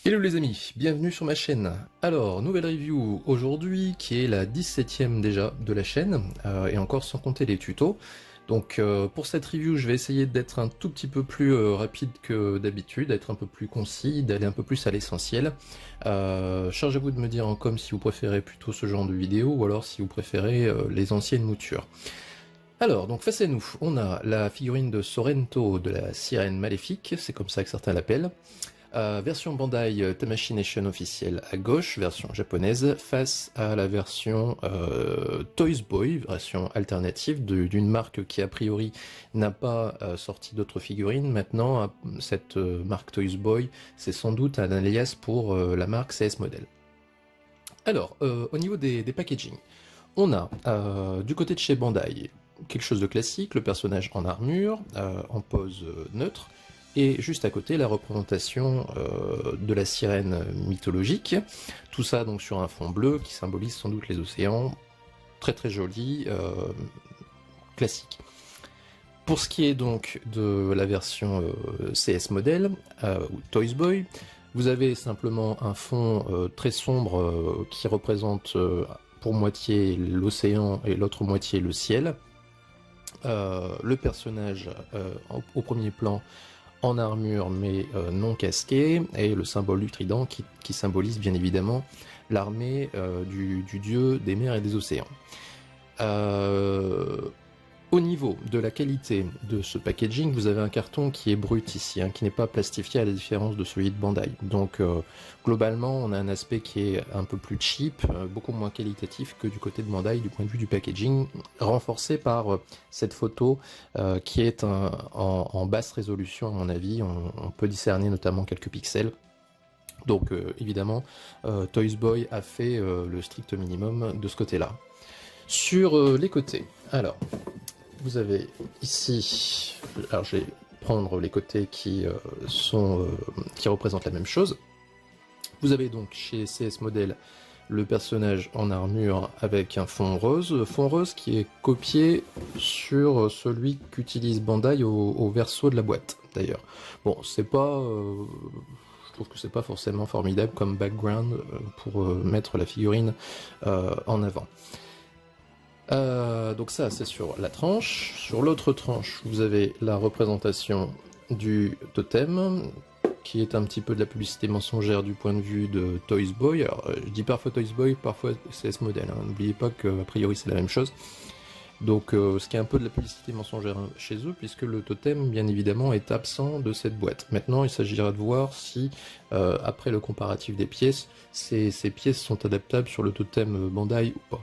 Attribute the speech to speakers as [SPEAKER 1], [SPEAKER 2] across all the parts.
[SPEAKER 1] Hello les amis, bienvenue sur ma chaîne. Alors, nouvelle review aujourd'hui qui est la 17e déjà de la chaîne, et encore sans compter les tutos. Donc pour cette review, je vais essayer d'être un tout petit peu plus rapide que d'habitude, d'être un peu plus concis, d'aller un peu plus à l'essentiel. Chargez-vous de me dire en com si vous préférez plutôt ce genre de vidéo ou alors si vous préférez les anciennes moutures. Alors, donc face à nous, on a la figurine de Sorrento de la sirène maléfique, c'est comme ça que certains l'appellent. Version Bandai Tamashii Nation officielle à gauche, version japonaise, face à la version Toys Boy, version alternative d'une marque qui a priori n'a pas sorti d'autres figurines. Maintenant, cette marque Toys Boy, c'est sans doute un alias pour la marque CS Model. Alors, au niveau des packaging, on a du côté de chez Bandai quelque chose de classique, le personnage en armure, en pose neutre, et juste à côté la représentation de la sirène mythologique, tout ça donc sur un fond bleu qui symbolise sans doute les océans, très très joli, classique. Pour ce qui est donc de la version CS Model, ou Toys Boy, vous avez simplement un fond très sombre qui représente pour moitié l'océan et l'autre moitié le ciel. Le personnage au premier plan en armure mais non casqué, et le symbole du trident qui symbolise bien évidemment l'armée du dieu des mers et des océans. Au niveau de la qualité de ce packaging, vous avez un carton qui est brut ici, hein, qui n'est pas plastifié à la différence de celui de Bandai. Donc globalement, on a un aspect qui est un peu plus cheap, beaucoup moins qualitatif que du côté de Bandai du point de vue du packaging, renforcé par cette photo qui est en basse résolution à mon avis. On peut discerner notamment quelques pixels. Donc évidemment, Toys Boy a fait le strict minimum de ce côté-là. Sur les côtés, alors... Vous avez ici, alors je vais prendre les côtés qui représentent la même chose. Vous avez donc chez CS Model le personnage en armure avec un fond rose qui est copié sur celui qu'utilise Bandai au verso de la boîte d'ailleurs. Bon, c'est pas... je trouve que c'est pas forcément formidable comme background pour mettre la figurine en avant. Donc ça c'est sur la tranche. Sur l'autre tranche vous avez la représentation du totem qui est un petit peu de la publicité mensongère du point de vue de Toys Boy. Alors je dis parfois Toys Boy, parfois CS Model, hein. N'oubliez pas qu'a priori c'est la même chose. Donc ce qui est un peu de la publicité mensongère chez eux, puisque le totem bien évidemment est absent de cette boîte. Maintenant il s'agira de voir si après le comparatif des pièces, ces pièces sont adaptables sur le totem Bandai ou pas.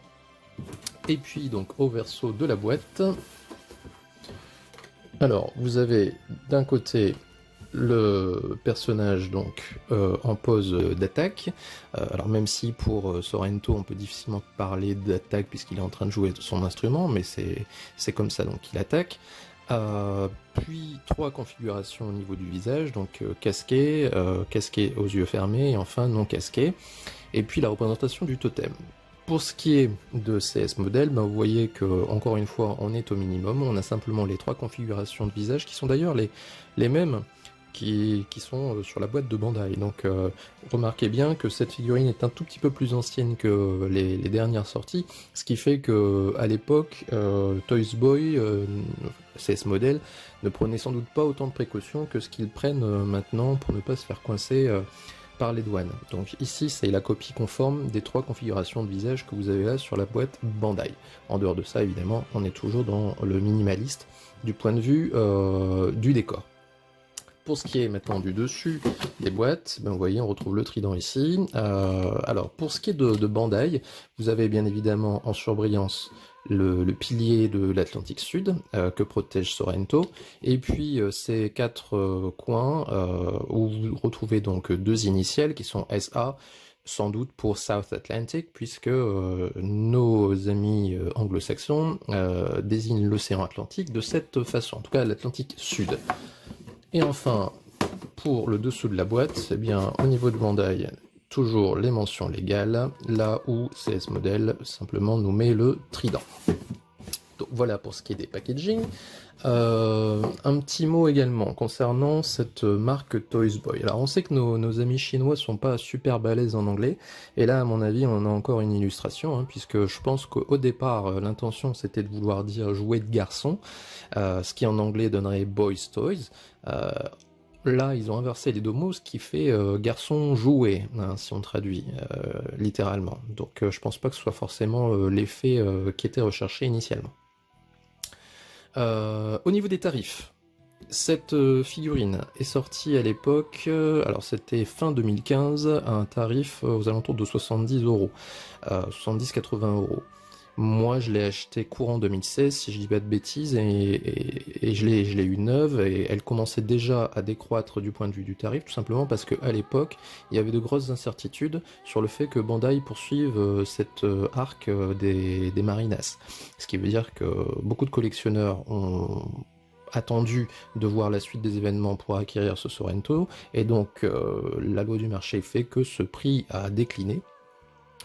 [SPEAKER 1] Et puis donc au verso de la boîte, alors vous avez d'un côté le personnage donc en pose d'attaque. Alors même si pour Sorrento on peut difficilement parler d'attaque puisqu'il est en train de jouer son instrument, mais c'est comme ça donc il attaque. Puis trois configurations au niveau du visage, donc casqué, casqué aux yeux fermés et enfin non casqué. Et puis la représentation du totem. Pour ce qui est de CS Model, ben vous voyez que encore une fois on est au minimum, on a simplement les trois configurations de visage qui sont d'ailleurs les mêmes qui sont sur la boîte de Bandai. Donc remarquez bien que cette figurine est un tout petit peu plus ancienne que les dernières sorties, ce qui fait que à l'époque Toys Boy, CS Model ne prenait sans doute pas autant de précautions que ce qu'ils prennent maintenant pour ne pas se faire coincer par les douanes. Donc ici c'est la copie conforme des trois configurations de visage que vous avez là sur la boîte Bandai. En dehors de ça évidemment on est toujours dans le minimaliste du point de vue du décor. Pour ce qui est maintenant du dessus des boîtes, ben vous voyez on retrouve le trident ici. Alors pour ce qui est de Bandai, vous avez bien évidemment en surbrillance le pilier de l'Atlantique Sud que protège Sorrento, et puis ces quatre coins où vous retrouvez donc deux initiales qui sont SA, sans doute pour South Atlantic, puisque nos amis anglo-saxons désignent l'océan Atlantique de cette façon, en tout cas l'Atlantique Sud. Et enfin, pour le dessous de la boîte, eh bien, au niveau de Bandai, toujours les mentions légales, là où CS Model simplement nous met le trident. Donc voilà pour ce qui est des packaging. Un petit mot également concernant cette marque Toys Boy. Alors on sait que nos amis chinois sont pas super balèzes en anglais, et là à mon avis on a encore une illustration, hein, puisque je pense qu'au départ l'intention c'était de vouloir dire jouet de garçon, ce qui en anglais donnerait Boys Toys. Là, ils ont inversé les deux mots, ce qui fait garçon jouet, hein, si on traduit littéralement. Donc je pense pas que ce soit forcément l'effet qui était recherché initialement. Au niveau des tarifs, cette figurine est sortie à l'époque, alors c'était fin 2015, à un tarif aux alentours de 70 €, 70-80 €. Moi, je l'ai acheté courant 2016, si je dis pas de bêtises, et je l'ai eu neuve, et elle commençait déjà à décroître du point de vue du tarif, tout simplement parce qu'à l'époque, il y avait de grosses incertitudes sur le fait que Bandai poursuive cette arc des Marinas. Ce qui veut dire que beaucoup de collectionneurs ont attendu de voir la suite des événements pour acquérir ce Sorrento, et donc la loi du marché fait que ce prix a décliné,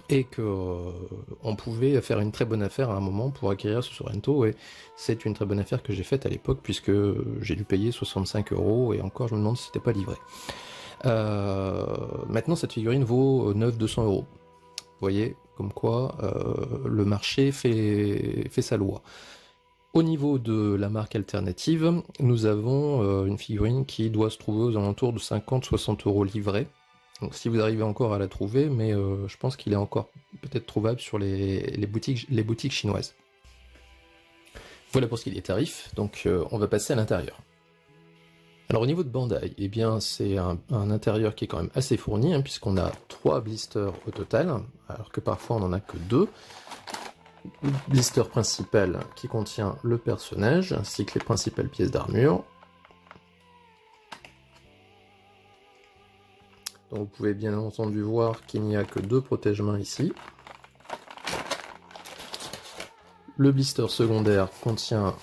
[SPEAKER 1] et qu'on pouvait faire une très bonne affaire à un moment pour acquérir ce Sorrento, et c'est une très bonne affaire que j'ai faite à l'époque, puisque j'ai dû payer 65 €, et encore je me demande si c'était pas livré. Maintenant cette figurine vaut 900-200 €. Vous voyez, comme quoi le marché fait sa loi. Au niveau de la marque alternative, nous avons une figurine qui doit se trouver aux alentours de 50-60 € livrée. Donc si vous arrivez encore à la trouver, mais je pense qu'il est encore peut-être trouvable sur les boutiques chinoises. Voilà pour ce qui est des tarifs, donc on va passer à l'intérieur. Alors au niveau de Bandai, eh bien c'est un intérieur qui est quand même assez fourni, hein, puisqu'on a 3 blisters au total, alors que parfois on n'en a que 2. Le blister principal qui contient le personnage, ainsi que les principales pièces d'armure. Donc vous pouvez bien entendu voir qu'il n'y a que 2 protège-mains ici. Le blister secondaire contient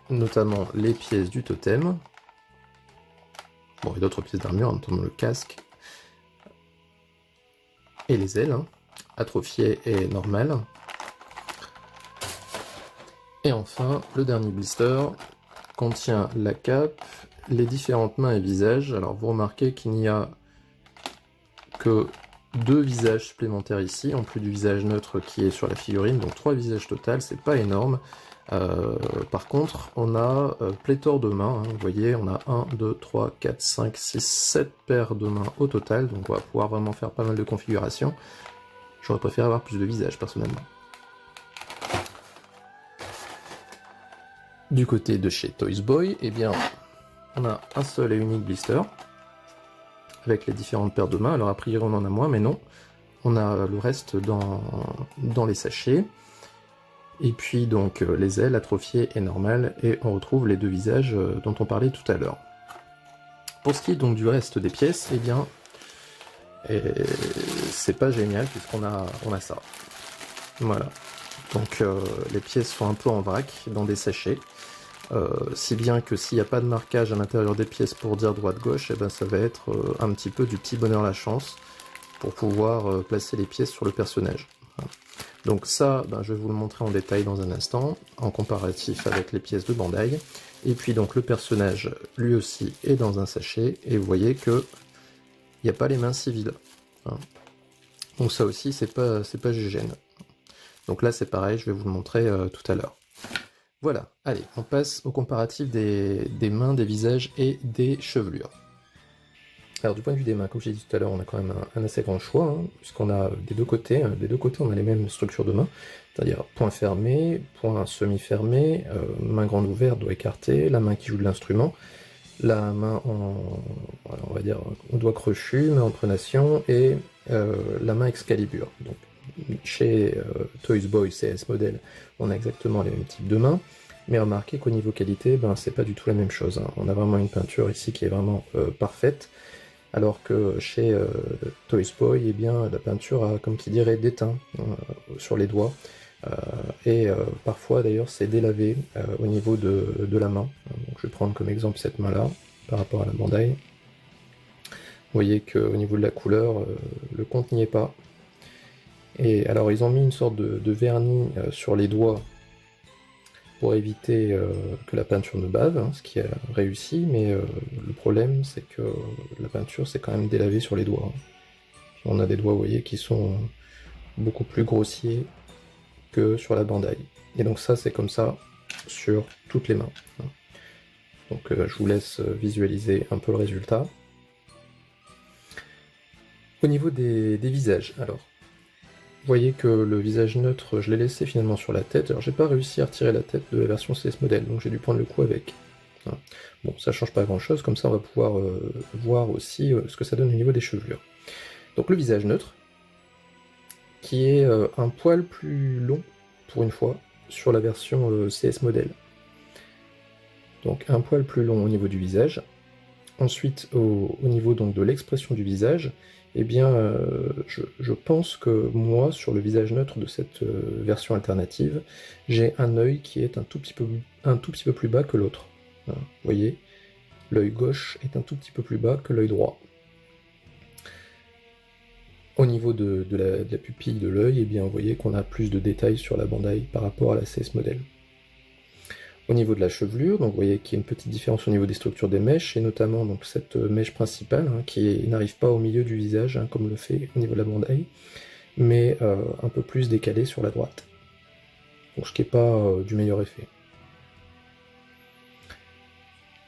[SPEAKER 1] notamment les pièces du totem. Bon, et d'autres pièces d'armure, notamment le casque. Et les ailes, hein, atrophiées et normales. Et enfin, le dernier blister contient la cape, les différentes mains et visages. Alors vous remarquez qu'il n'y a que 2 visages supplémentaires ici, en plus du visage neutre qui est sur la figurine, donc 3 visages total, c'est pas énorme. Par contre, on a pléthore de mains, hein, vous voyez, on a 1, 2, 3, 4, 5, 6, 7 paires de mains au total, donc on va pouvoir vraiment faire pas mal de configurations. J'aurais préféré avoir plus de visages, personnellement. Du côté de chez Toys Boy, eh bien, on a un seul et unique blister, avec les différentes paires de mains. Alors a priori on en a moins, mais non. On a le reste dans les sachets. Et puis donc les ailes atrophiées et normales, et on retrouve les 2 visages dont on parlait tout à l'heure. Pour ce qui est donc du reste des pièces, eh bien, c'est pas génial puisqu'on a ça. Voilà. Donc les pièces sont un peu en vrac, dans des sachets. Si bien que s'il n'y a pas de marquage à l'intérieur des pièces pour dire droite-gauche, eh ben ça va être un petit peu du petit bonheur la chance pour pouvoir placer les pièces sur le personnage. Donc ça, ben, je vais vous le montrer en détail dans un instant, en comparatif avec les pièces de Bandai. Et puis donc le personnage, lui aussi, est dans un sachet, et vous voyez que il n'y a pas les mains civiles. Hein. Donc ça aussi, c'est pas GGN. Donc là c'est pareil, je vais vous le montrer tout à l'heure. Voilà, allez, on passe au comparatif des mains, des visages et des chevelures. Alors du point de vue des mains, comme j'ai dit tout à l'heure, on a quand même un assez grand choix, hein, puisqu'on a des deux côtés on a les mêmes structures de main, c'est-à-dire point fermé, point semi-fermé, main grande ouverte, doigt écarté, la main qui joue de l'instrument, la main on va dire au doigt crochu, main en pronation, et la main Excalibur. Donc chez Toys Boy CS Model, on a exactement les mêmes types de mains, mais remarquez qu'au niveau qualité, ben, c'est pas du tout la même chose. Hein. On a vraiment une peinture ici qui est vraiment parfaite, alors que chez Toys Boy, eh bien, la peinture a, comme qui dirait, déteint sur les doigts, et parfois d'ailleurs c'est délavé au niveau de la main. Donc, je vais prendre comme exemple cette main-là, par rapport à la Bandai. Vous voyez qu'au niveau de la couleur, le compte n'y est pas. Et alors ils ont mis une sorte de vernis sur les doigts pour éviter que la peinture ne bave, hein, ce qui a réussi, mais le problème c'est que la peinture s'est quand même délavée sur les doigts. Hein. On a des doigts, vous voyez, qui sont beaucoup plus grossiers que sur la Bandai. Et donc ça, c'est comme ça sur toutes les mains. Hein. Donc je vous laisse visualiser un peu le résultat. Au niveau des visages, alors, vous voyez que le visage neutre, je l'ai laissé finalement sur la tête. Alors j'ai pas réussi à retirer la tête de la version CS Model, donc j'ai dû prendre le coup avec. Voilà. Bon, ça change pas grand chose, comme ça on va pouvoir voir aussi ce que ça donne au niveau des chevelures. Donc le visage neutre, qui est un poil plus long, pour une fois, sur la version CS Model. Donc un poil plus long au niveau du visage. Ensuite, au niveau donc de l'expression du visage, eh bien, je pense que moi, sur le visage neutre de cette version alternative, j'ai un œil qui est un tout petit peu plus bas que l'autre. Vous voyez, l'œil gauche est un tout petit peu plus bas que l'œil droit. Au niveau de la pupille de l'œil, eh bien, vous voyez qu'on a plus de détails sur la Bandai par rapport à la CS Model. Au niveau de la chevelure, donc vous voyez qu'il y a une petite différence au niveau des structures des mèches, et notamment donc cette mèche principale hein, qui n'arrive pas au milieu du visage, hein, comme le fait au niveau de la Bandai, mais un peu plus décalée sur la droite. Donc ce qui n'est pas du meilleur effet.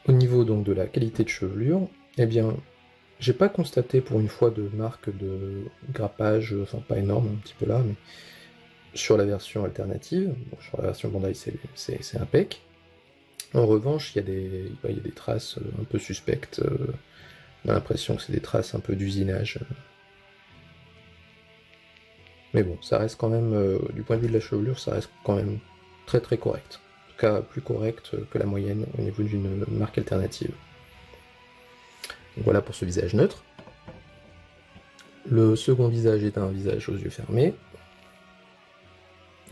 [SPEAKER 1] Au niveau donc de la qualité de chevelure, eh bien, j'ai pas constaté pour une fois de marque de grappage, enfin pas énorme, un petit peu là, mais sur la version alternative, donc sur la version Bandai c'est impec. En revanche, il y a des traces un peu suspectes. On a l'impression que c'est des traces un peu d'usinage. Mais bon, ça reste quand même, du point de vue de la chevelure, ça reste quand même très très correct. En tout cas, plus correct que la moyenne au niveau d'une marque alternative. Donc voilà pour ce visage neutre. Le second visage est un visage aux yeux fermés.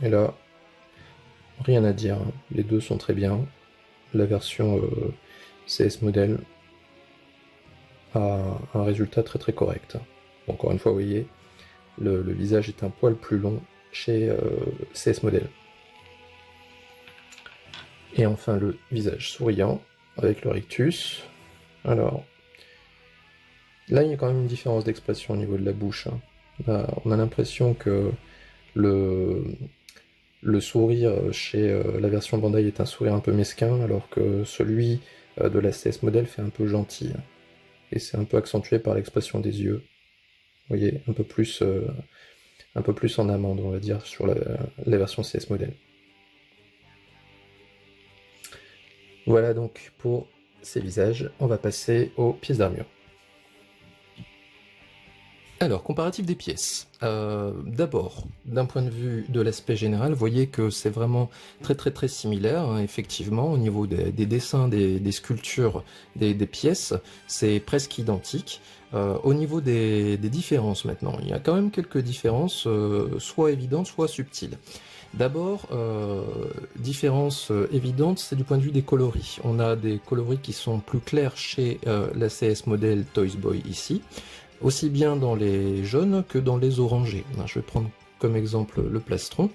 [SPEAKER 1] Et là, rien à dire, hein. Les deux sont très bien. La version CS Model a un résultat très très correct. Encore une fois, vous voyez, le visage est un poil plus long chez CS Model. Et enfin le visage souriant avec le rictus. Alors, là il y a quand même une différence d'expression au niveau de la bouche. Hein. Là, on a l'impression que le sourire chez la version Bandai est un sourire un peu mesquin, alors que celui de la CS Model fait un peu gentil. Et c'est un peu accentué par l'expression des yeux. Vous voyez, un peu plus en amande, on va dire, sur la version CS Model. Voilà donc pour ces visages. On va passer aux pièces d'armure. Alors, comparatif des pièces. D'abord, d'un point de vue de l'aspect général, vous voyez que c'est vraiment très très très similaire, hein, effectivement, au niveau des dessins, des sculptures, des pièces, c'est presque identique. Au niveau des différences maintenant, il y a quand même quelques différences, soit évidentes, soit subtiles. D'abord, différence évidente, c'est du point de vue des coloris. On a des coloris qui sont plus clairs chez la CS Model Toys Boy ici, aussi bien dans les jaunes que dans les orangés. Je vais prendre comme exemple le plastron.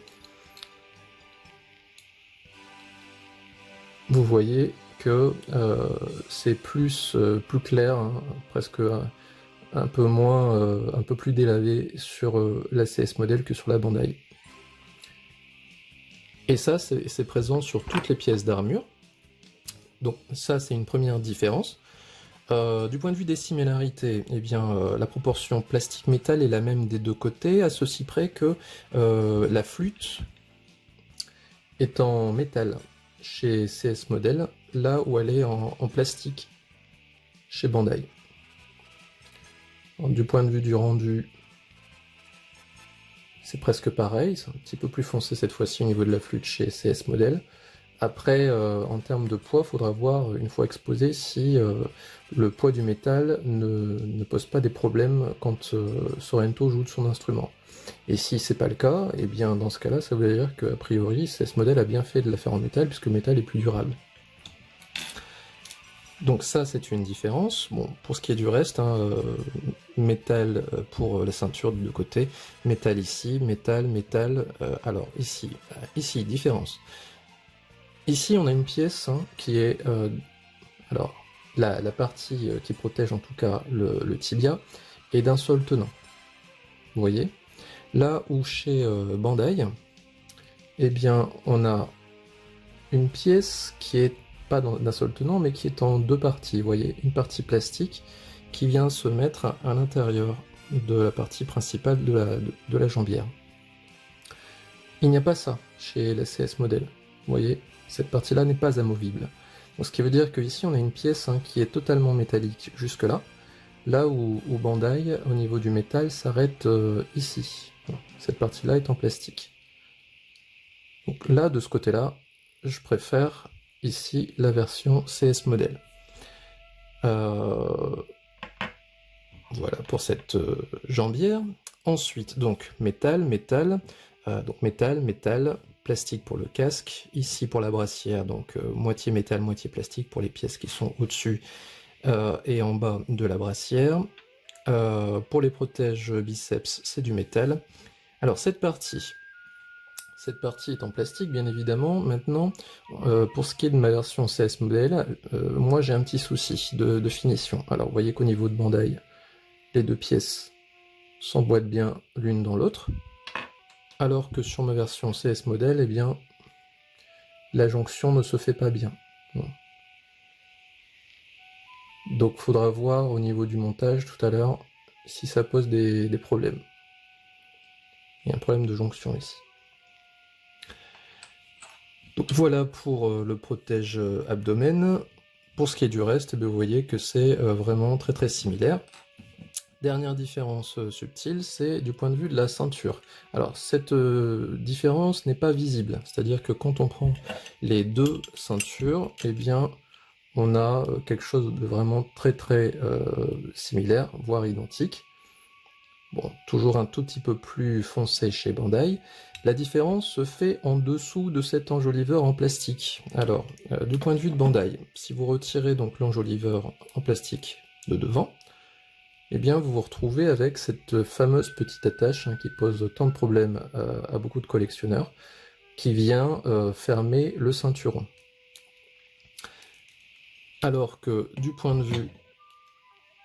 [SPEAKER 1] Vous voyez que c'est plus clair, hein, presque un peu moins, un peu plus délavé sur la CS Model que sur la Bandai. Et ça, c'est présent sur toutes les pièces d'armure. Donc ça, c'est une première différence. Du point de vue des similarités, eh bien, la proportion plastique-métal est la même des deux côtés, à ceci près que la flûte est en métal chez CS Model, là où elle est en plastique chez Bandai. Du point de vue du rendu, c'est presque pareil, c'est un petit peu plus foncé cette fois-ci au niveau de la flûte chez CS Model. Après, en termes de poids, il faudra voir, une fois exposé, si le poids du métal ne pose pas des problèmes quand Sorrento joue de son instrument. Et si c'est pas le cas, et bien dans ce cas-là, ça veut dire qu'a priori, CS Model a bien fait de la faire en métal, puisque le métal est plus durable. Donc ça, c'est une différence. Bon, pour ce qui est du reste, hein, métal pour la ceinture de deux côtés, métal ici, métal, alors ici, différence. Ici, on a une pièce qui est... alors, la partie qui protège en tout cas le tibia est d'un seul tenant. Vous voyez? Là où chez Bandai, eh bien, on a une pièce qui est pas d'un seul tenant, mais qui est en deux parties. Vous voyez? Une partie plastique qui vient se mettre à l'intérieur de la partie principale de la jambière. Il n'y a pas ça chez la CS Model. Vous voyez? Cette partie-là n'est pas amovible. Donc, ce qui veut dire qu'ici, on a une pièce qui est totalement métallique jusque-là, là où Bandai, au niveau du métal, s'arrête ici. Cette partie-là est en plastique. Donc là, de ce côté-là, je préfère ici la version CS Model. Voilà pour cette jambière. Ensuite, donc métal, plastique pour le casque, ici pour la brassière, donc moitié métal, moitié plastique pour les pièces qui sont au-dessus et en bas de la brassière. Pour les protèges biceps, c'est du métal. Alors cette partie est en plastique, bien évidemment. Maintenant, pour ce qui est de ma version CS Model, moi j'ai un petit souci de finition. Alors vous voyez qu'au niveau de Bandai, les deux pièces s'emboîtent bien l'une dans l'autre, alors que sur ma version CS Model, eh bien, la jonction ne se fait pas bien. Bon. Donc il faudra voir au niveau du montage tout à l'heure si ça pose des problèmes. Il y a un problème de jonction ici. Donc voilà pour le protège abdomen. Pour ce qui est du reste, vous voyez que c'est vraiment très très similaire. Dernière différence subtile, c'est du point de vue de la ceinture. Alors cette différence n'est pas visible, c'est-à-dire que quand on prend les deux ceintures, eh bien on a quelque chose de vraiment très très similaire, voire identique. Bon, toujours un tout petit peu plus foncé chez Bandai. La différence se fait en dessous de cet enjoliveur en plastique. Alors, du point de vue de Bandai, si vous retirez donc l'enjoliveur en plastique de devant, eh bien vous vous retrouvez avec cette fameuse petite attache qui pose tant de problèmes à beaucoup de collectionneurs, qui vient fermer le ceinturon. Alors que du point de vue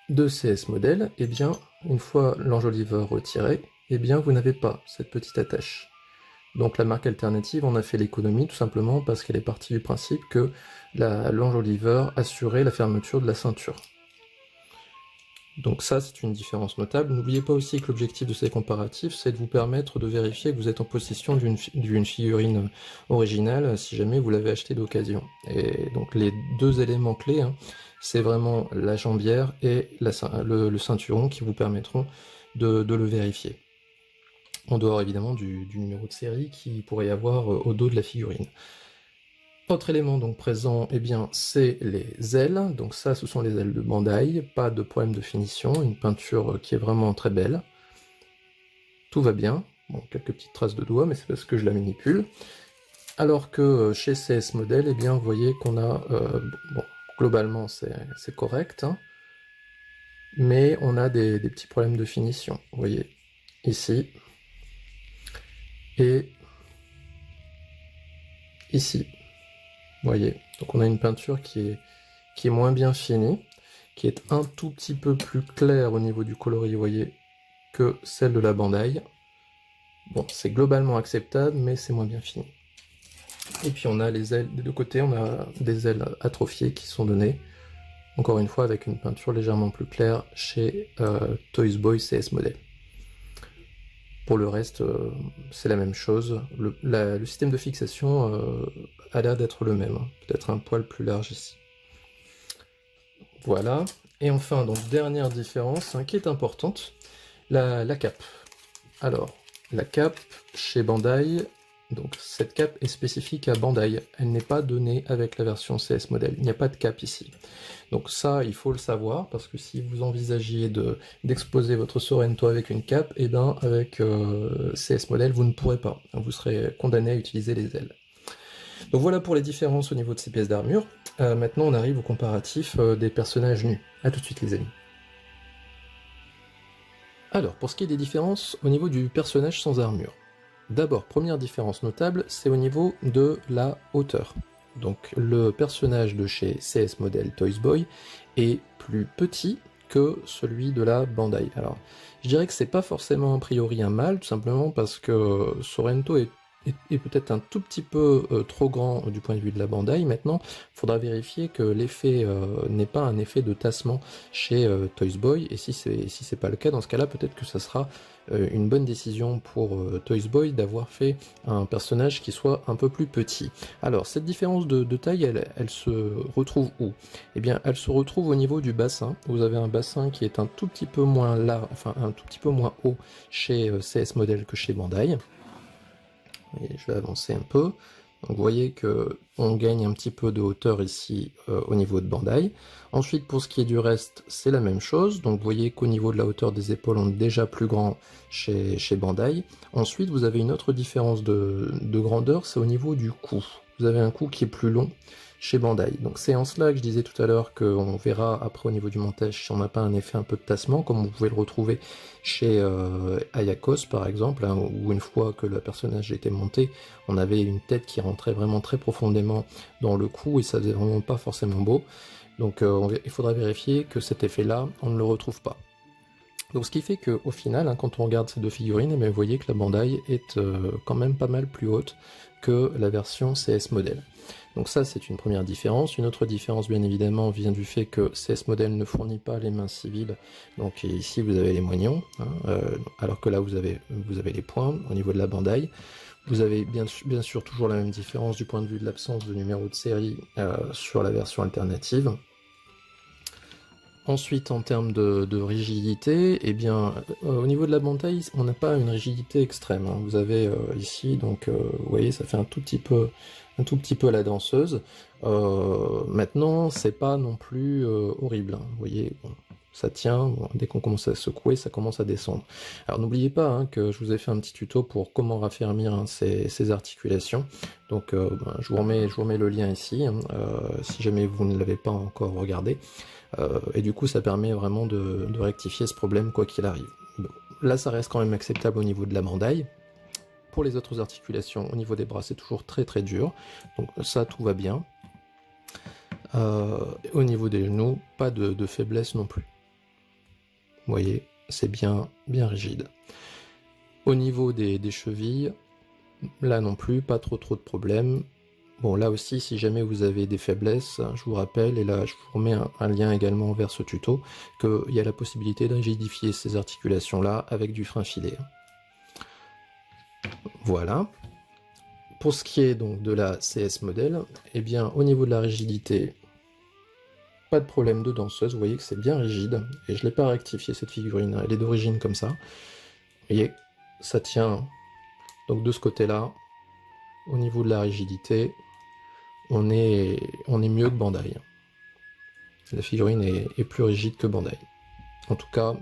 [SPEAKER 1] de CS Model, eh bien, une fois l'enjoliveur retiré, eh bien vous n'avez pas cette petite attache. Donc la marque alternative en a fait l'économie tout simplement parce qu'elle est partie du principe que l'enjoliveur assurait la fermeture de la ceinture. Donc ça, c'est une différence notable. N'oubliez pas aussi que l'objectif de ces comparatifs, c'est de vous permettre de vérifier que vous êtes en possession d'une figurine originale si jamais vous l'avez achetée d'occasion. Et donc les deux éléments clés, c'est vraiment la jambière et le ceinturon qui vous permettront de le vérifier. En dehors évidemment du numéro de série qui pourrait y avoir au dos de la figurine. Autre élément donc présent, eh bien, c'est les ailes. Donc ça, ce sont les ailes de Bandai. Pas de problème de finition, une peinture qui est vraiment très belle. Tout va bien. Bon, quelques petites traces de doigts, mais c'est parce que je la manipule. Alors que chez CS Model, eh bien, vous voyez qu'on a... bon, globalement, c'est correct. Mais on a des petits problèmes de finition. Vous voyez, ici. Et ici. Vous voyez, donc on a une peinture qui est moins bien finie, qui est un tout petit peu plus claire au niveau du coloris, vous voyez, que celle de la Bandai. Bon, c'est globalement acceptable, mais c'est moins bien fini. Et puis on a les ailes des deux côtés, on a des ailes atrophiées qui sont données, encore une fois avec une peinture légèrement plus claire chez Toys Boy CS Model. Pour le reste, c'est la même chose. Le système de fixation a l'air d'être le même, peut-être un poil plus large ici. Voilà. Et enfin, donc dernière différence qui est importante, la cape. Alors, la cape chez Bandai, donc cette cape est spécifique à Bandai. Elle n'est pas donnée avec la version CS Model. Il n'y a pas de cape ici. Donc ça, il faut le savoir, parce que si vous envisagiez d'exposer votre Sorento avec une cape, et bien avec CS Model, vous ne pourrez pas. Vous serez condamné à utiliser les ailes. Donc voilà pour les différences au niveau de ces pièces d'armure. Maintenant, on arrive au comparatif des personnages nus. A tout de suite, les amis. Alors, pour ce qui est des différences au niveau du personnage sans armure. D'abord, première différence notable, c'est au niveau de la hauteur. Donc le personnage de chez CS Model Toys Boy est plus petit que celui de la Bandai. Alors, je dirais que c'est pas forcément a priori un mal, tout simplement parce que Sorrento est peut-être un tout petit peu trop grand du point de vue de la Bandai. Maintenant, il faudra vérifier que l'effet n'est pas un effet de tassement chez Toys Boy, et si c'est pas le cas, dans ce cas-là, peut-être que ça sera une bonne décision pour Toys Boy d'avoir fait un personnage qui soit un peu plus petit. Alors, cette différence de taille, elle se retrouve où? Eh bien, elle se retrouve au niveau du bassin. Vous avez un bassin qui est un tout petit peu moins large, enfin un tout petit peu moins haut chez CS Model que chez Bandai. Et je vais avancer un peu. Donc vous voyez que on gagne un petit peu de hauteur ici au niveau de Bandai. Ensuite, pour ce qui est du reste, c'est la même chose. Donc vous voyez qu'au niveau de la hauteur des épaules, on est déjà plus grand chez Bandai. Ensuite, vous avez une autre différence de grandeur, c'est au niveau du cou. Vous avez un cou qui est plus long chez Bandai. Donc c'est en cela que je disais tout à l'heure qu'on verra après au niveau du montage si on n'a pas un effet un peu de tassement, comme vous pouvez le retrouver chez Ayakos par exemple, hein, où une fois que le personnage était monté, on avait une tête qui rentrait vraiment très profondément dans le cou et ça faisait vraiment pas forcément beau. Donc il faudra vérifier que cet effet-là, on ne le retrouve pas. Donc ce qui fait qu'au final, hein, quand on regarde ces deux figurines, eh bien, vous voyez que la Bandai est quand même pas mal plus haute que la version CS Model. Donc ça, c'est une première différence. Une autre différence, bien évidemment, vient du fait que CS Model ne fournit pas les mains civiles. Donc ici, vous avez les moignons, hein, alors que là, vous avez les poings au niveau de la Bandai. Vous avez bien sûr toujours la même différence du point de vue de l'absence de numéro de série sur la version alternative. Ensuite, en termes de rigidité, eh bien, au niveau de la Bandai, on n'a pas une rigidité extrême, hein. Vous avez ici, donc, vous voyez, ça fait un tout petit peu la danseuse. Maintenant, c'est pas non plus horrible, hein. Vous voyez, bon, ça tient, bon, dès qu'on commence à secouer, ça commence à descendre. Alors n'oubliez pas hein, que je vous ai fait un petit tuto pour comment raffermir hein, ces articulations. Donc je vous remets le lien ici, hein, si jamais vous ne l'avez pas encore regardé. Et du coup ça permet vraiment de rectifier ce problème quoi qu'il arrive. Bon, là ça reste quand même acceptable au niveau de la Bandai. Pour les autres articulations, au niveau des bras, c'est toujours très très dur. Donc ça, tout va bien. Au niveau des genoux, pas de faiblesse non plus. Vous voyez, c'est bien rigide. Au niveau des chevilles, là non plus, pas trop de problèmes. Bon, là aussi, si jamais vous avez des faiblesses, je vous rappelle, et là je vous remets un lien également vers ce tuto, qu'il y a la possibilité de rigidifier ces articulations-là avec du frein filet. Voilà. Pour ce qui est donc de la CS Model, eh bien au niveau de la rigidité, pas de problème de danseuse, vous voyez que c'est bien rigide, et je ne l'ai pas rectifié cette figurine, elle est d'origine comme ça. Vous voyez, ça tient donc de ce côté-là, au niveau de la rigidité, on est mieux que Bandai. La figurine est plus rigide que Bandai, en tout cas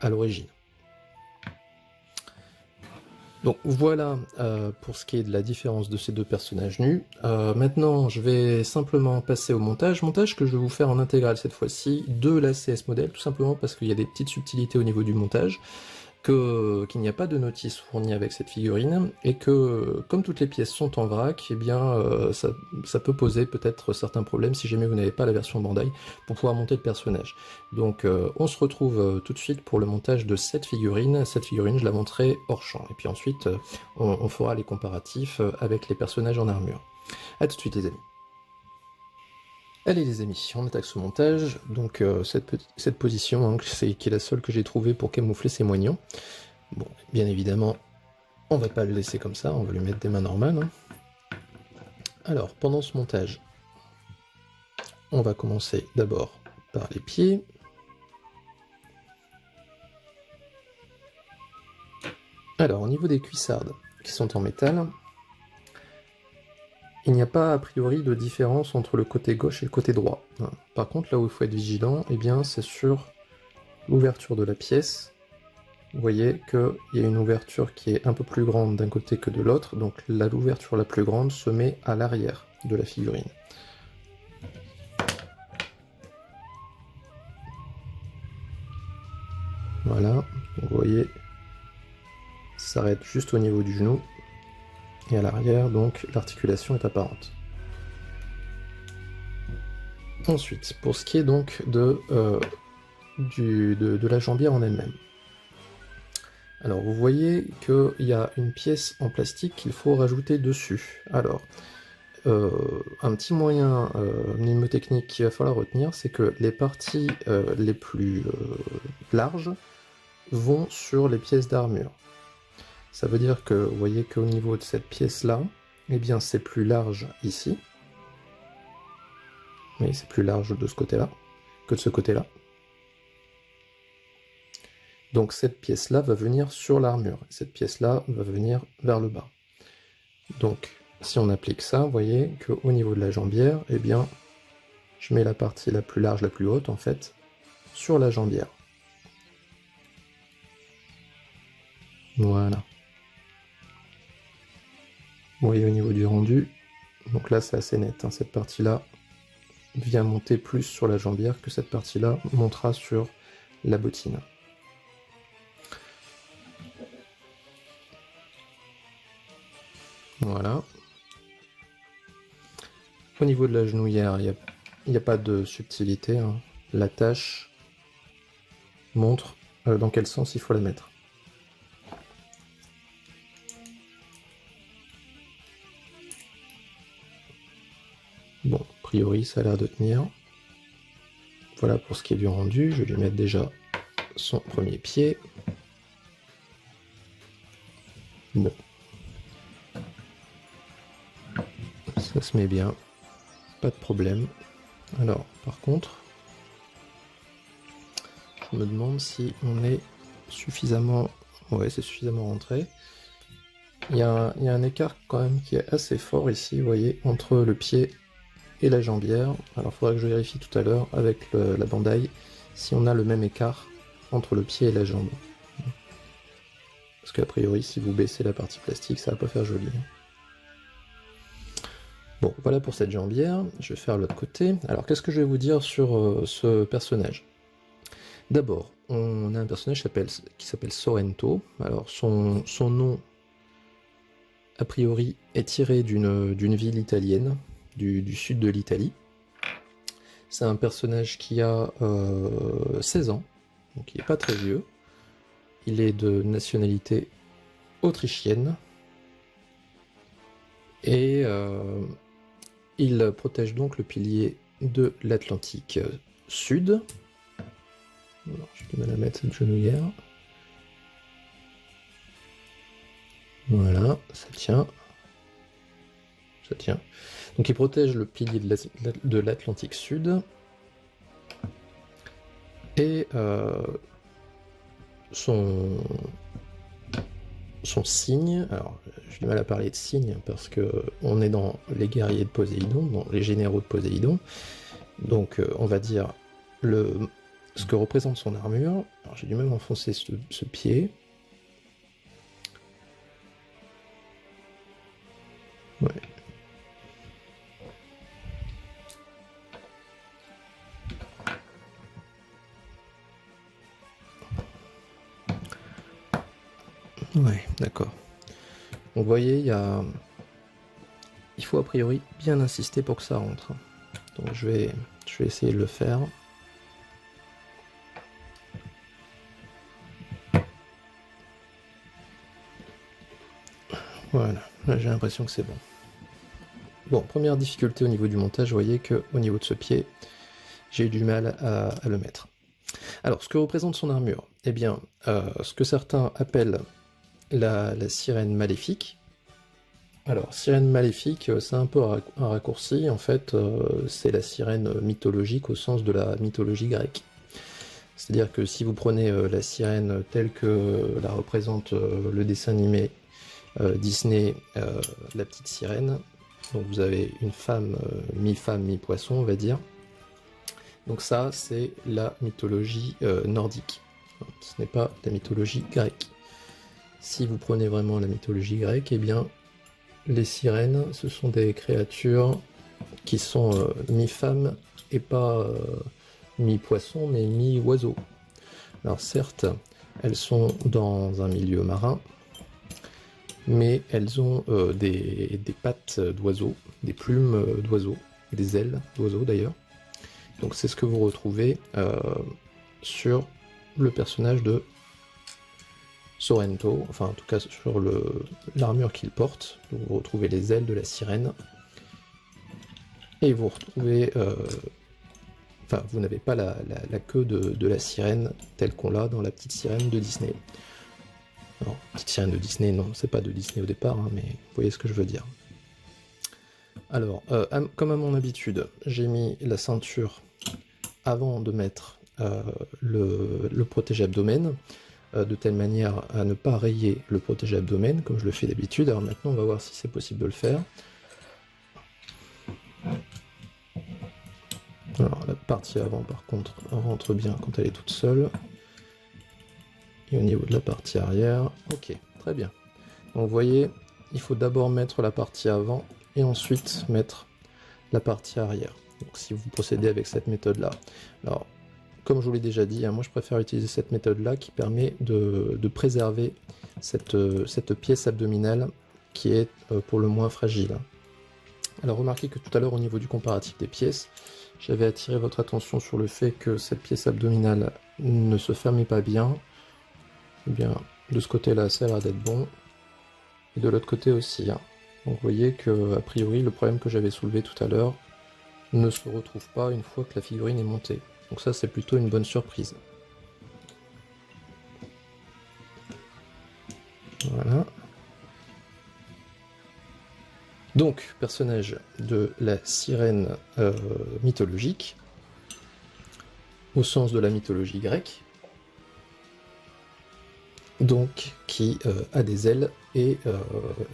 [SPEAKER 1] à l'origine. Donc voilà pour ce qui est de la différence de ces deux personnages nus. Maintenant, je vais simplement passer au montage. Montage que je vais vous faire en intégrale cette fois-ci de la CS Model, tout simplement parce qu'il y a des petites subtilités au niveau du montage, qu'il n'y a pas de notice fournie avec cette figurine, et que, comme toutes les pièces sont en vrac, eh bien, ça peut poser peut-être certains problèmes si jamais vous n'avez pas la version Bandai pour pouvoir monter le personnage. Donc on se retrouve tout de suite pour le montage de cette figurine. Cette figurine, je la monterai hors champ, et puis ensuite on fera les comparatifs avec les personnages en armure. A tout de suite les amis. Allez les amis, on attaque ce montage, donc cette position hein, qui est la seule que j'ai trouvée pour camoufler ses moignons. Bon, bien évidemment, on va pas le laisser comme ça, on va lui mettre des mains normales. Hein. Alors, pendant ce montage, on va commencer d'abord par les pieds. Alors, au niveau des cuissardes qui sont en métal, il n'y a pas a priori de différence entre le côté gauche et le côté droit. Par contre, là où il faut être vigilant, eh bien, c'est sur l'ouverture de la pièce. Vous voyez qu'il y a une ouverture qui est un peu plus grande d'un côté que de l'autre, donc l'ouverture la plus grande se met à l'arrière de la figurine. Voilà, donc vous voyez, ça s'arrête juste au niveau du genou. Et à l'arrière, donc, l'articulation est apparente. Ensuite, pour ce qui est donc de la jambière en elle-même. Alors, vous voyez qu'il y a une pièce en plastique qu'il faut rajouter dessus. Alors, un petit moyen mnémotechnique qu'il va falloir retenir, c'est que les parties les plus larges vont sur les pièces d'armure. Ça veut dire que vous voyez qu'au niveau de cette pièce-là, eh bien c'est plus large ici. Oui, c'est plus large de ce côté-là que de ce côté-là. Donc cette pièce-là va venir sur l'armure. Cette pièce-là va venir vers le bas. Donc si on applique ça, vous voyez qu'au niveau de la jambière, eh bien, je mets la partie la plus large, la plus haute en fait, sur la jambière. Voilà. Vous voyez au niveau du rendu, donc là c'est assez net, hein. Cette partie-là vient monter plus sur la jambière que cette partie-là montera sur la bottine. Voilà. Au niveau de la genouillère, il n'y a pas de subtilité, hein. La tâche montre dans quel sens il faut la mettre. Bon, a priori ça a l'air de tenir. Voilà pour ce qui est du rendu, je vais lui mettre déjà son premier pied. Bon. Ça se met bien, pas de problème. Alors, par contre, je me demande si on est suffisamment... Ouais, c'est suffisamment rentré. Il y a un écart quand même qui est assez fort ici, vous voyez, entre le pied et la jambière. Alors il faudra que je vérifie tout à l'heure avec la bandaille si on a le même écart entre le pied et la jambe. Parce qu'a priori, si vous baissez la partie plastique, ça va pas faire joli. Bon, voilà pour cette jambière. Je vais faire l'autre côté. Alors qu'est-ce que je vais vous dire sur ce personnage? D'abord, on a un personnage qui s'appelle Sorrento. Alors son nom, a priori, est tiré d'une ville italienne, du sud de l'Italie. C'est un personnage qui a 16 ans, donc il n'est pas très vieux. Il est de nationalité autrichienne. Et il protège donc le pilier de l'Atlantique Sud. Alors, j'ai du mal à mettre cette genouillère. Voilà, ça tient. Ça tient. Donc il protège le pilier de l'Atlantique Sud. Et son signe, alors j'ai du mal à parler de signe parce que on est dans les guerriers de Poséidon, dans les généraux de Poséidon. Donc on va dire ce que représente son armure. Alors j'ai dû même enfoncer ce pied. Ouais. Ouais, d'accord. Donc vous voyez, il faut a priori bien insister pour que ça rentre. Donc je vais essayer de le faire. Voilà, là j'ai l'impression que c'est bon. Bon, première difficulté au niveau du montage, vous voyez que au niveau de ce pied, j'ai eu du mal à le mettre. Alors, ce que représente son armure, eh bien, ce que certains appellent la sirène maléfique. Alors, sirène maléfique, c'est un peu un raccourci, en fait, c'est la sirène mythologique au sens de la mythologie grecque. C'est-à-dire que si vous prenez la sirène telle que la représente le dessin animé Disney, la petite sirène, donc vous avez une femme, mi-femme, mi-poisson, on va dire. Donc ça, c'est la mythologie nordique. Ce n'est pas la mythologie grecque. Si vous prenez vraiment la mythologie grecque, eh bien, les sirènes, ce sont des créatures qui sont mi-femmes et pas mi-poisson, mais mi-oiseau. Alors certes, elles sont dans un milieu marin, mais elles ont des pattes d'oiseaux, des plumes d'oiseaux, des ailes d'oiseaux d'ailleurs. Donc c'est ce que vous retrouvez sur le personnage de Sorrento, enfin en tout cas sur l'armure qu'il porte. Donc, vous retrouvez les ailes de la sirène, et vous retrouvez... Enfin, vous n'avez pas la queue de la sirène telle qu'on l'a dans la petite sirène de Disney. Alors, petite sirène de Disney, non, c'est pas de Disney au départ, hein, mais vous voyez ce que je veux dire. Alors, comme à mon habitude, j'ai mis la ceinture avant de mettre le protège-abdomen, de telle manière à ne pas rayer le protège-abdomen, comme je le fais d'habitude. Alors maintenant, on va voir si c'est possible de le faire. Alors, la partie avant, par contre, rentre bien quand elle est toute seule. Et au niveau de la partie arrière, ok, très bien. Donc vous voyez, il faut d'abord mettre la partie avant et ensuite mettre la partie arrière. Donc si vous procédez avec cette méthode-là. Alors, comme je vous l'ai déjà dit, hein, moi je préfère utiliser cette méthode-là qui permet de préserver cette pièce abdominale qui est pour le moins fragile. Alors remarquez que tout à l'heure au niveau du comparatif des pièces, j'avais attiré votre attention sur le fait que cette pièce abdominale ne se fermait pas bien. Eh bien, de ce côté-là, ça a l'air d'être bon. Et de l'autre côté aussi. Hein. Donc vous voyez que, a priori, le problème que j'avais soulevé tout à l'heure ne se retrouve pas une fois que la figurine est montée. Donc ça, c'est plutôt une bonne surprise. Voilà. Donc, personnage de la sirène mythologique, au sens de la mythologie grecque, donc qui a des ailes et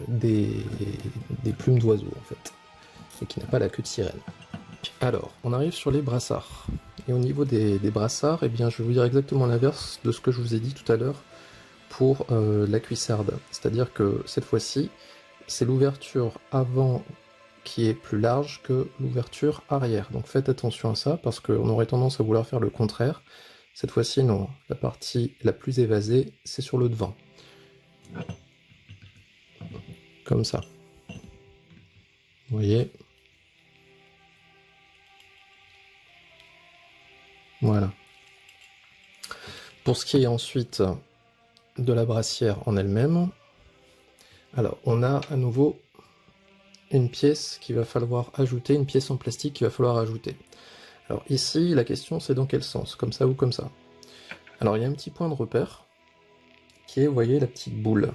[SPEAKER 1] des plumes d'oiseaux en fait, et qui n'a pas la queue de sirène. Alors, on arrive sur les brassards. Et au niveau des brassards, eh bien, je vais vous dire exactement l'inverse de ce que je vous ai dit tout à l'heure pour la cuissarde. C'est-à-dire que cette fois-ci, c'est l'ouverture avant qui est plus large que l'ouverture arrière. Donc faites attention à ça, parce qu'on aurait tendance à vouloir faire le contraire. Cette fois-ci, non. La partie la plus évasée, c'est sur le devant. Comme ça. Vous voyez ? Voilà. Pour ce qui est ensuite de la brassière en elle-même, alors on a à nouveau une pièce qu'il va falloir ajouter, une pièce en plastique qu'il va falloir ajouter. Alors ici, la question c'est dans quel sens, comme ça ou comme ça. Alors il y a un petit point de repère, qui est, vous voyez, la petite boule,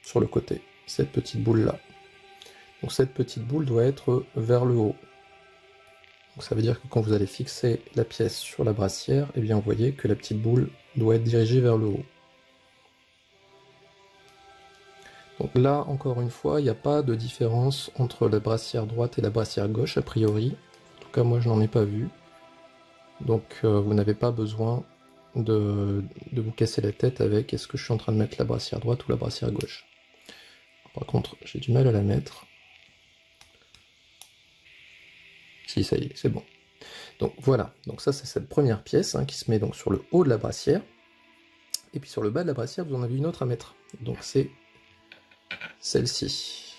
[SPEAKER 1] sur le côté, cette petite boule-là. Donc cette petite boule doit être vers le haut. Donc ça veut dire que quand vous allez fixer la pièce sur la brassière, eh bien vous voyez que la petite boule doit être dirigée vers le haut. Donc là, encore une fois, il n'y a pas de différence entre la brassière droite et la brassière gauche, a priori. En tout cas, moi, je n'en ai pas vu. Donc, vous n'avez pas besoin de vous casser la tête avec est-ce que je suis en train de mettre la brassière droite ou la brassière gauche. Par contre, j'ai du mal à la mettre. Si, ça y est, c'est bon. Donc voilà, donc ça c'est cette première pièce hein, qui se met donc sur le haut de la brassière. Et puis sur le bas de la brassière, vous en avez une autre à mettre. Donc c'est celle-ci.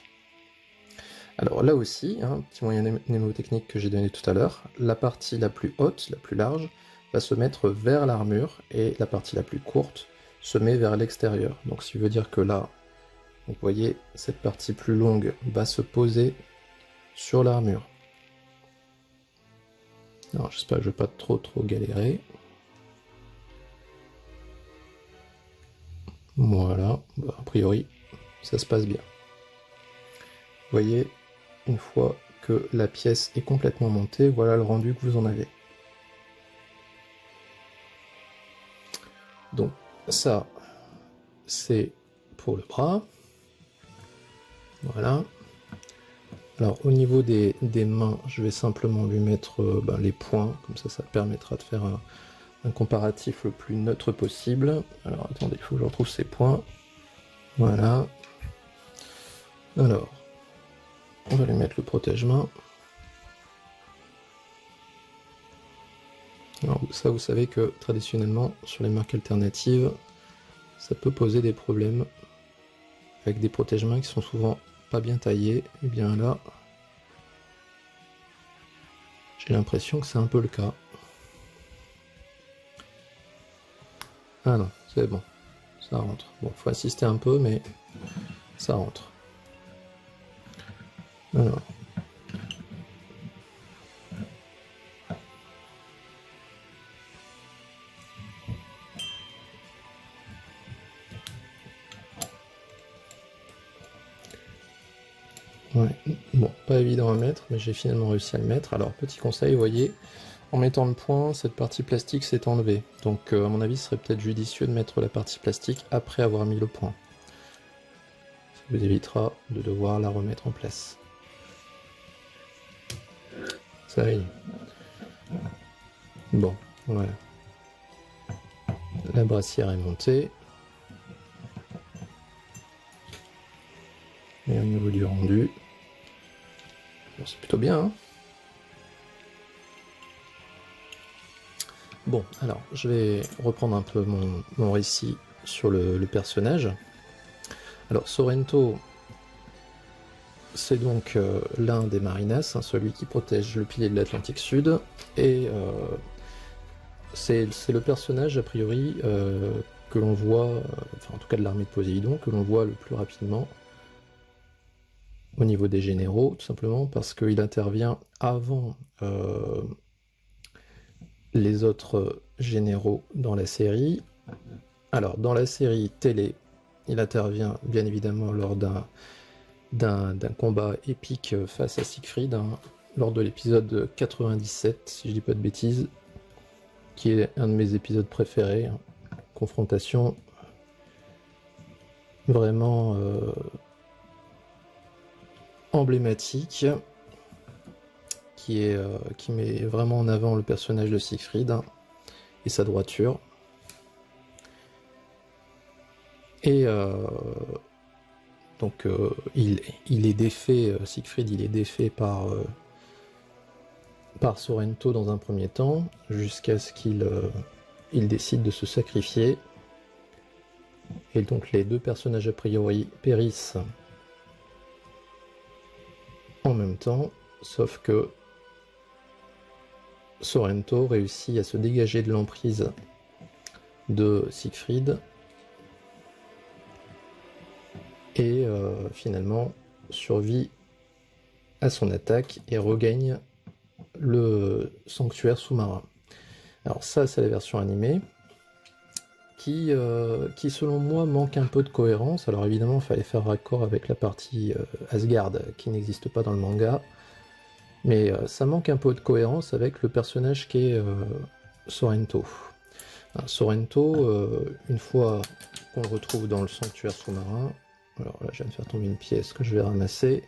[SPEAKER 1] Alors là aussi, hein, petit moyen mnémotechnique que j'ai donné tout à l'heure, la partie la plus haute, la plus large, va se mettre vers l'armure, et la partie la plus courte se met vers l'extérieur. Donc ce qui veut dire que là, vous voyez, cette partie plus longue va se poser sur l'armure. Alors j'espère que je ne vais pas trop galérer. Voilà, bah, a priori, ça se passe bien. Vous voyez, une fois que la pièce est complètement montée, voilà le rendu que vous en avez. Donc ça, c'est pour le bras. Voilà. Alors au niveau des mains, je vais simplement lui mettre les points, comme ça permettra de faire un comparatif le plus neutre possible. Alors attendez, il faut que je retrouve ces points. Voilà. Alors, on va lui mettre le protège-main. Alors ça, vous savez que traditionnellement, sur les marques alternatives, ça peut poser des problèmes avec des protège-mains qui sont souvent pas bien taillés, et bien là, j'ai l'impression que c'est un peu le cas. Ah non, c'est bon, ça rentre. Bon, faut assister un peu, mais ça rentre. Alors. Ouais, bon, pas évident à mettre, mais j'ai finalement réussi à le mettre. Alors, petit conseil, vous voyez, en mettant le point, cette partie plastique s'est enlevée. Donc, à mon avis, ce serait peut-être judicieux de mettre la partie plastique après avoir mis le point. Ça vous évitera de devoir la remettre en place. Ça y est. Bon, voilà. La brassière est montée. Et au niveau du rendu, bon, c'est plutôt bien, hein. Bon, alors, je vais reprendre un peu mon récit sur le personnage. Alors, Sorrento, c'est donc l'un des Marinas, hein, celui qui protège le pilier de l'Atlantique Sud, et c'est le personnage, a priori, que l'on voit, enfin en tout cas de l'armée de Poséidon, que l'on voit le plus rapidement au niveau des généraux, tout simplement parce qu'il intervient avant les autres généraux dans la série. Alors, dans la série télé, il intervient bien évidemment lors d'un combat épique face à Siegfried, hein, lors de l'épisode 97, si je dis pas de bêtises, qui est un de mes épisodes préférés. Hein. Confrontation vraiment emblématique, qui met vraiment en avant le personnage de Siegfried, hein, et sa droiture. Et donc il est défait, Siegfried il est défait par Sorrento dans un premier temps, jusqu'à ce qu'il décide de se sacrifier. Et donc les deux personnages a priori périssent en même temps, sauf que Sorrento réussit à se dégager de l'emprise de Siegfried et finalement survit à son attaque et regagne le sanctuaire sous-marin. Alors ça, c'est la version animée qui selon moi manque un peu de cohérence. Alors évidemment, il fallait faire raccord avec la partie Asgard qui n'existe pas dans le manga, mais ça manque un peu de cohérence avec le personnage qui est Sorrento. Sorrento, une fois qu'on le retrouve dans le sanctuaire sous-marin, alors là je viens de faire tomber une pièce que je vais ramasser.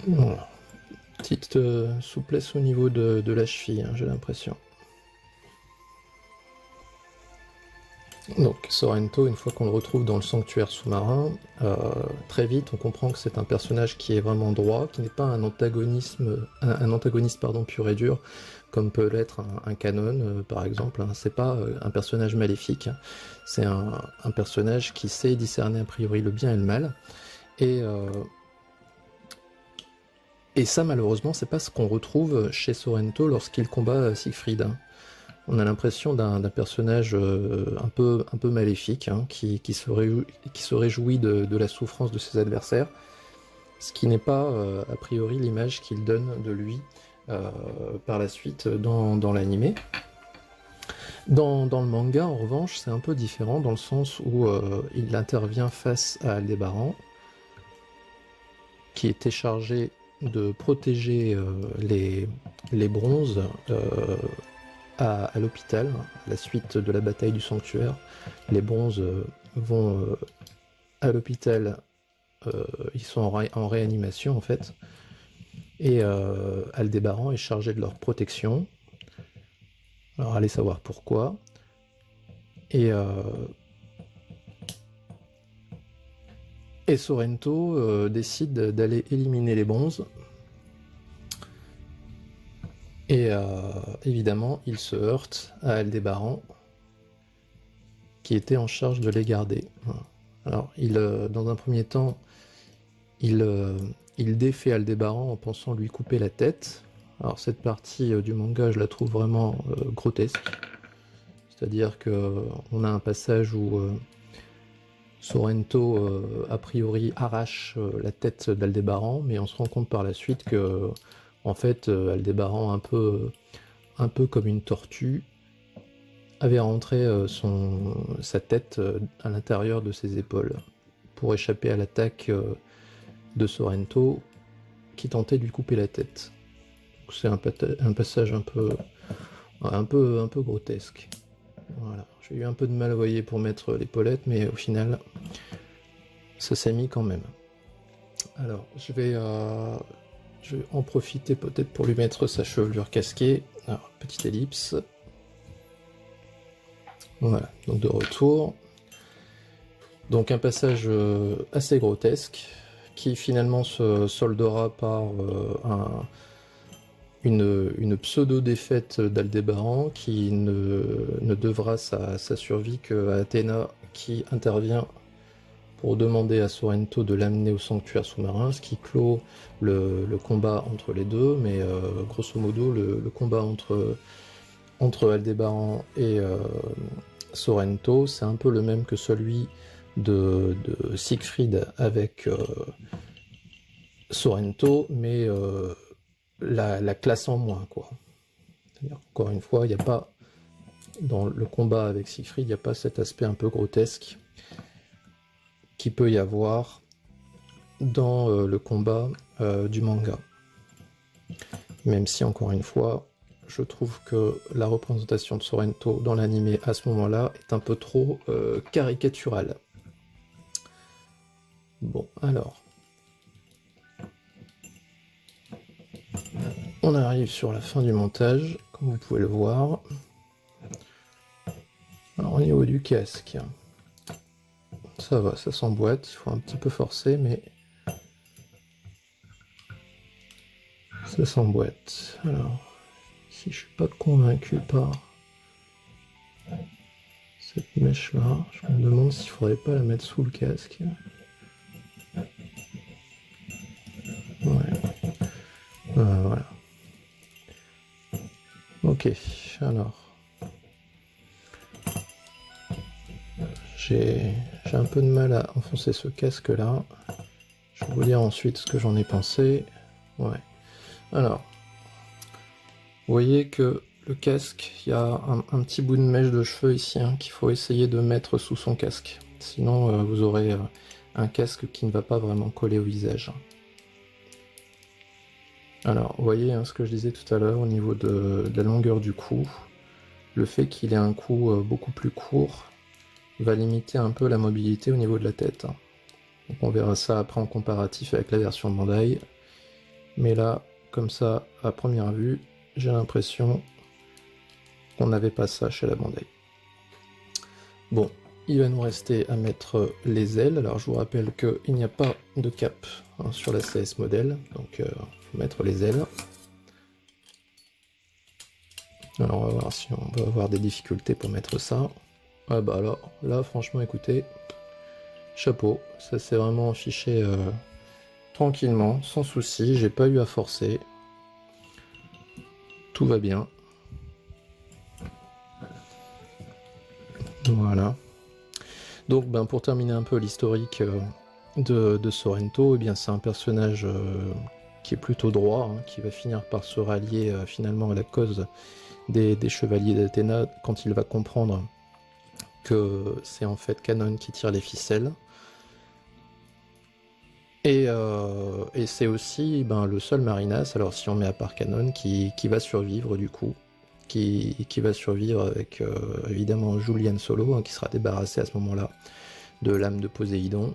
[SPEAKER 1] Voilà. Petite souplesse au niveau de la cheville, hein, j'ai l'impression. Donc Sorrento, une fois qu'on le retrouve dans le sanctuaire sous-marin, très vite on comprend que c'est un personnage qui est vraiment droit, qui n'est pas un antagoniste pur et dur, comme peut l'être un Canon par exemple. Hein. C'est pas un personnage maléfique, hein. C'est un personnage qui sait discerner a priori le bien et le mal, et ça malheureusement c'est pas ce qu'on retrouve chez Sorrento lorsqu'il combat Siegfried. Hein. On a l'impression d'un personnage un peu maléfique, hein, qui se réjouit de la souffrance de ses adversaires, ce qui n'est pas a priori l'image qu'il donne de lui par la suite dans l'animé. Dans le manga, en revanche, c'est un peu différent, dans le sens où il intervient face à Aldébaran, qui était chargé de protéger les bronzes à l'hôpital, à la suite de la bataille du sanctuaire. Les bronzes vont à l'hôpital, ils sont en réanimation en fait, et Aldébaran est chargé de leur protection. Alors allez savoir pourquoi. Et Sorrento décide d'aller éliminer les bronzes. Et évidemment, il se heurte à Aldébaran, qui était en charge de les garder. Voilà. Alors, dans un premier temps, il défait Aldébaran en pensant lui couper la tête. Alors cette partie du manga, je la trouve vraiment grotesque. C'est-à-dire qu'on a un passage où Sorrento, a priori, arrache la tête d'Aldébaran, mais on se rend compte par la suite que, en fait, Aldébaran, un peu comme une tortue, avait rentré sa tête à l'intérieur de ses épaules pour échapper à l'attaque de Sorrento qui tentait de lui couper la tête. C'est un passage un peu grotesque. Voilà. J'ai eu un peu de mal, vous voyez, pour mettre l'épaulette, mais au final, ça s'est mis quand même. Alors, je vais en profiter peut-être pour lui mettre sa chevelure casquée. Alors, petite ellipse. Voilà, donc de retour. Donc un passage assez grotesque, qui finalement se soldera par une pseudo-défaite d'Aldébaran, qui ne devra sa survie qu'à Athéna, qui intervient pour demander à Sorrento de l'amener au sanctuaire sous-marin, ce qui clôt le combat entre les deux, mais grosso modo, le combat entre Aldébaran et Sorrento, c'est un peu le même que celui de Siegfried avec Sorrento, mais la classe en moins, quoi. C'est-à-dire, encore une fois, il n'y a pas, dans le combat avec Siegfried, il n'y a pas cet aspect un peu grotesque qui peut y avoir dans le combat du manga. Même si, encore une fois, je trouve que la représentation de Sorrento dans l'anime à ce moment-là est un peu trop caricaturale. Bon, alors. On arrive sur la fin du montage, comme vous pouvez le voir. Alors au niveau du casque, ça va, ça s'emboîte, il faut un petit peu forcer, mais ça s'emboîte. Alors, si je suis pas convaincu par cette mèche-là, je me demande s'il faudrait pas la mettre sous le casque. Ouais. Voilà. Ok, alors. J'ai un peu de mal à enfoncer ce casque-là. Je vais vous dire ensuite ce que j'en ai pensé. Ouais. Alors. Vous voyez que le casque, il y a un petit bout de mèche de cheveux ici qu'il faut essayer de mettre sous son casque. Sinon, vous aurez un casque qui ne va pas vraiment coller au visage. Alors, vous voyez ce que je disais tout à l'heure au niveau de la longueur du cou. Le fait qu'il ait un cou beaucoup plus court va limiter un peu la mobilité au niveau de la tête. Donc on verra ça après en comparatif avec la version Bandai. Mais là, comme ça, à première vue, j'ai l'impression qu'on n'avait pas ça chez la Bandai. Bon, il va nous rester à mettre les ailes. Alors je vous rappelle qu'il n'y a pas de cap sur la CS modèle, donc il faut mettre les ailes. Alors on va voir si on va avoir des difficultés pour mettre ça. Ah bah alors, là franchement écoutez, chapeau, ça s'est vraiment affiché tranquillement, sans souci, j'ai pas eu à forcer. Tout va bien. Voilà. Donc ben, pour terminer un peu l'historique de Sorrento, eh bien c'est un personnage qui est plutôt droit, qui va finir par se rallier finalement à la cause des chevaliers d'Athéna quand il va comprendre que c'est en fait Canon qui tire les ficelles. Et c'est aussi le seul Marinas, alors si on met à part Canon, qui va survivre du coup, qui va survivre avec évidemment Julian Solo, qui sera débarrassé à ce moment-là de l'âme de Poséidon.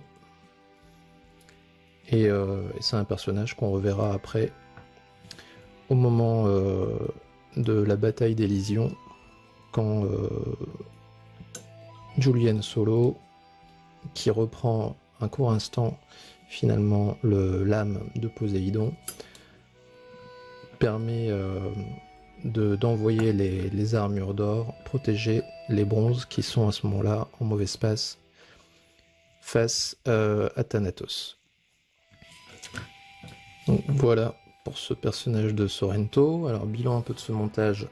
[SPEAKER 1] Et c'est un personnage qu'on reverra après, au moment de la bataille d'Elysion, quand Julian Solo, qui reprend un court instant finalement l'âme de Poséidon, permet d'envoyer les armures d'or protéger les bronzes qui sont à ce moment-là en mauvais passe face à Thanatos. Donc, voilà pour ce personnage de Sorrento. Alors bilan un peu de ce montage.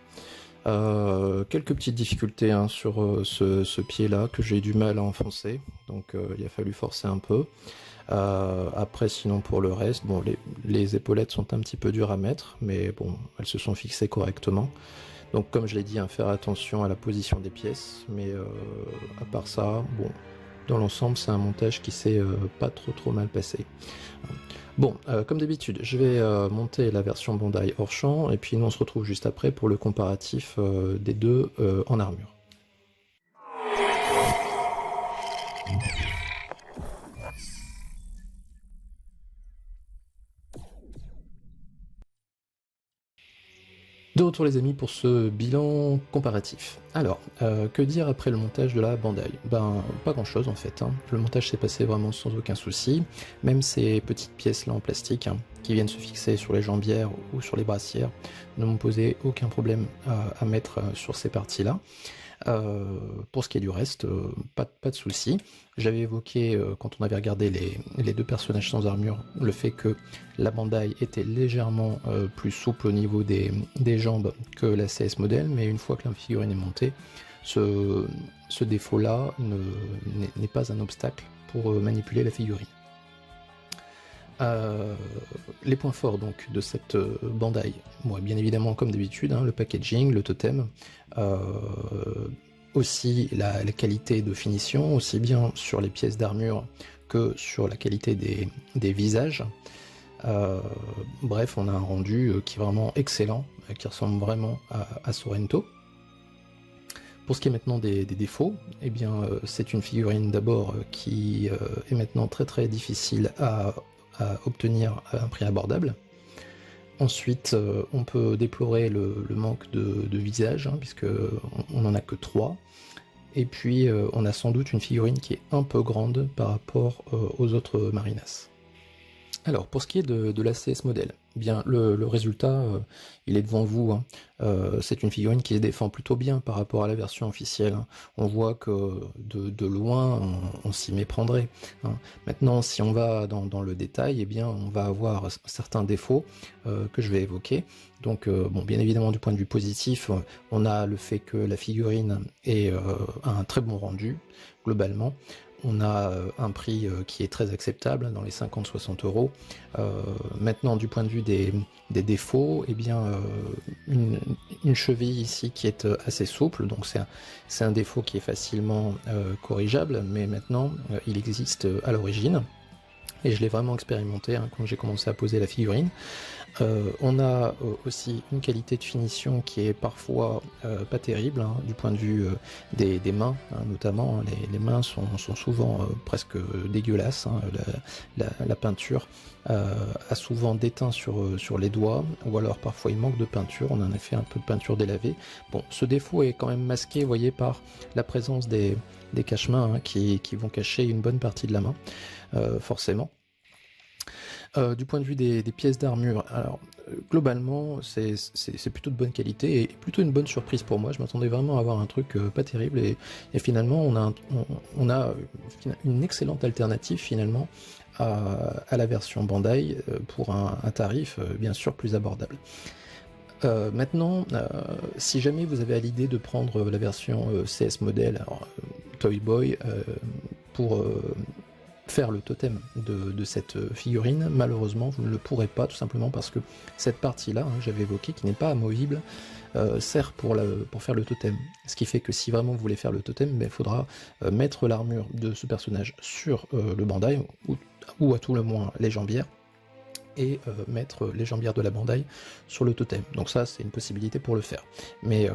[SPEAKER 1] Quelques petites difficultés hein, sur ce pied-là que j'ai du mal à enfoncer, donc il a fallu forcer un peu. Après sinon pour le reste, bon les épaulettes sont un petit peu dures à mettre, mais bon elles se sont fixées correctement. Donc comme je l'ai dit, hein, faire attention à la position des pièces, mais à part ça, bon, dans l'ensemble c'est un montage qui s'est pas trop mal passé. Bon, comme d'habitude, je vais monter la version Bandai hors champ, et puis nous on se retrouve juste après pour le comparatif des deux en armure. De retour les amis pour ce bilan comparatif. Alors, que dire après le montage de la Bandai? Ben, pas grand chose en fait, hein. Le montage s'est passé vraiment sans aucun souci, même ces petites pièces là en plastique, hein, qui viennent se fixer sur les jambières ou sur les brassières, ne m'ont posé aucun problème à mettre sur ces parties là. Pour ce qui est du reste, pas de soucis. J'avais évoqué, quand on avait regardé les deux personnages sans armure, le fait que la Bandai était légèrement plus souple au niveau des jambes que la CS modèle, mais une fois que la figurine est montée, ce défaut-là n'est pas un obstacle pour manipuler la figurine. Les points forts donc de cette Bandai, bon, bien évidemment comme d'habitude, hein, le packaging, le totem, aussi la qualité de finition, aussi bien sur les pièces d'armure que sur la qualité des visages. Bref, on a un rendu qui est vraiment excellent, qui ressemble vraiment à Sorrento. Pour ce qui est maintenant des défauts, eh bien c'est une figurine d'abord qui est maintenant très difficile à obtenir à un prix abordable. Ensuite, on peut déplorer le manque de visage, hein, puisque on n'en a que 3. Et puis, on a sans doute une figurine qui est un peu grande par rapport aux autres Marinas. Alors, pour ce qui est de la CS modèle, eh bien, le résultat, il est devant vous, hein. C'est une figurine qui se défend plutôt bien par rapport à la version officielle, hein. On voit que de loin, on s'y méprendrait, hein. Maintenant, si on va dans le détail, eh bien, on va avoir certains défauts que je vais évoquer. Donc, bon, bien évidemment, du point de vue positif, on a le fait que la figurine a un très bon rendu, globalement. On a un prix qui est très acceptable, dans les 50-60 €. Maintenant, du point de vue des défauts, eh bien, une cheville ici qui est assez souple, donc c'est un défaut qui est facilement corrigeable, mais maintenant, il existe à l'origine, et je l'ai vraiment expérimenté hein, quand j'ai commencé à poser la figurine. On a aussi une qualité de finition qui est parfois pas terrible, hein, du point de vue des mains, hein, notamment. Les mains sont souvent presque dégueulasses, hein. La peinture a souvent déteint sur les doigts, ou alors parfois il manque de peinture, on a en effet un peu de peinture délavée. Bon, ce défaut est quand même masqué, vous voyez, par la présence des cache-mains hein, qui vont cacher une bonne partie de la main, forcément. Du point de vue des pièces d'armure, alors globalement c'est plutôt de bonne qualité et plutôt une bonne surprise pour moi. Je m'attendais vraiment à avoir un truc pas terrible et finalement on a une excellente alternative finalement à la version Bandai pour un tarif bien sûr plus abordable. Maintenant, si jamais vous avez à l'idée de prendre la version CS modèle, Toy Boy, pour faire le totem de cette figurine, malheureusement vous ne le pourrez pas, tout simplement parce que cette partie-là, hein, j'avais évoqué, qui n'est pas amovible, sert pour faire le totem. Ce qui fait que si vraiment vous voulez faire le totem, il faudra mettre l'armure de ce personnage sur le Bandai, ou à tout le moins les jambières, et mettre les jambières de la Bandai sur le totem. Donc ça, c'est une possibilité pour le faire. Mais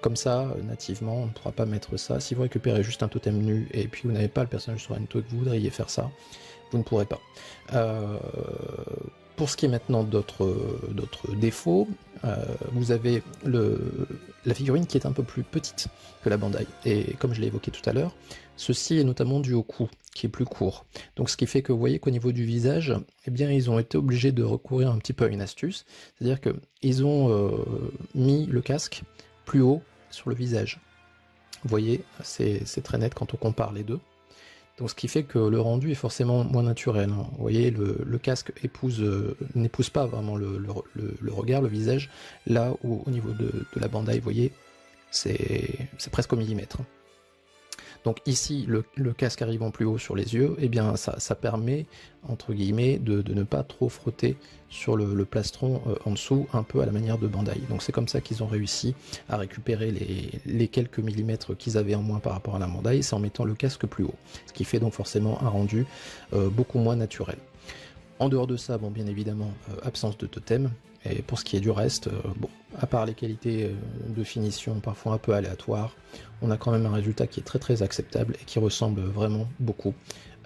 [SPEAKER 1] comme ça, nativement, on ne pourra pas mettre ça. Si vous récupérez juste un totem nu, et puis vous n'avez pas le personnage Sorrento et que vous voudriez faire ça, vous ne pourrez pas. Pour ce qui est maintenant d'autres défauts, vous avez la figurine qui est un peu plus petite que la Bandai. Et comme je l'ai évoqué tout à l'heure, ceci est notamment dû au cou, qui est plus court. Donc ce qui fait que vous voyez qu'au niveau du visage, eh bien ils ont été obligés de recourir un petit peu à une astuce. C'est-à-dire qu'ils ont mis le casque plus haut sur le visage. Vous voyez, c'est très net quand on compare les deux. Donc ce qui fait que le rendu est forcément moins naturel. Hein. Vous voyez, le casque n'épouse pas vraiment le regard, le visage, là où au niveau de la Bandai, vous voyez, c'est presque au millimètre. Donc ici, le casque arrivant plus haut sur les yeux, eh bien ça permet, entre guillemets, de ne pas trop frotter sur le plastron en dessous, un peu à la manière de Bandai. Donc c'est comme ça qu'ils ont réussi à récupérer les quelques millimètres qu'ils avaient en moins par rapport à la Bandai, c'est en mettant le casque plus haut. Ce qui fait donc forcément un rendu beaucoup moins naturel. En dehors de ça, bon, bien évidemment, absence de totem. Et pour ce qui est du reste, bon, à part les qualités de finition parfois un peu aléatoires, on a quand même un résultat qui est très très acceptable et qui ressemble vraiment beaucoup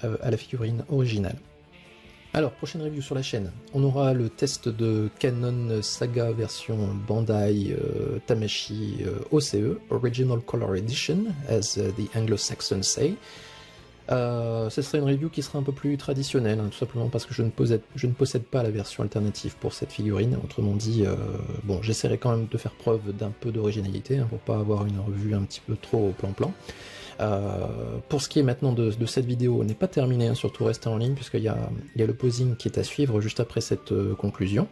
[SPEAKER 1] à la figurine originale. Alors, prochaine review sur la chaîne, on aura le test de Canon Saga version Bandai Tamashii OCE, Original Color Edition, as the Anglo-Saxons say. Ce serait une review qui sera un peu plus traditionnelle, hein, tout simplement parce que je ne possède pas la version alternative pour cette figurine. Autrement dit, bon, j'essaierai quand même de faire preuve d'un peu d'originalité, hein, pour pas avoir une revue un petit peu trop plan-plan. Pour ce qui est maintenant de cette vidéo, n'est pas terminée, hein, surtout restez en ligne, puisqu'il y a le posing qui est à suivre juste après cette conclusion.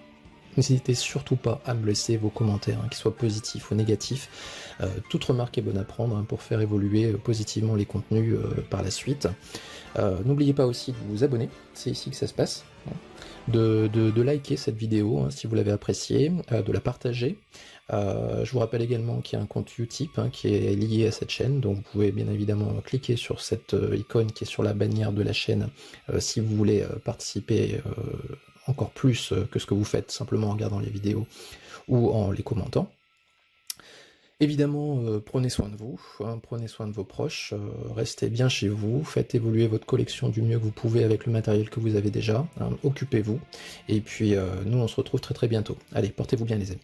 [SPEAKER 1] N'hésitez surtout pas à me laisser vos commentaires, hein, qu'ils soient positifs ou négatifs. Toute remarque est bonne à prendre, hein, pour faire évoluer positivement les contenus par la suite. N'oubliez pas aussi de vous abonner, c'est ici que ça se passe. Hein, de liker cette vidéo, hein, si vous l'avez appréciée, de la partager. Je vous rappelle également qu'il y a un compte Utip, hein, qui est lié à cette chaîne, donc vous pouvez bien évidemment cliquer sur cette icône qui est sur la bannière de la chaîne si vous voulez participer encore plus que ce que vous faites simplement en regardant les vidéos ou en les commentant. Évidemment, prenez soin de vous, hein, prenez soin de vos proches, restez bien chez vous, faites évoluer votre collection du mieux que vous pouvez avec le matériel que vous avez déjà, hein, occupez-vous, et puis nous on se retrouve très très bientôt. Allez, portez-vous bien les amis.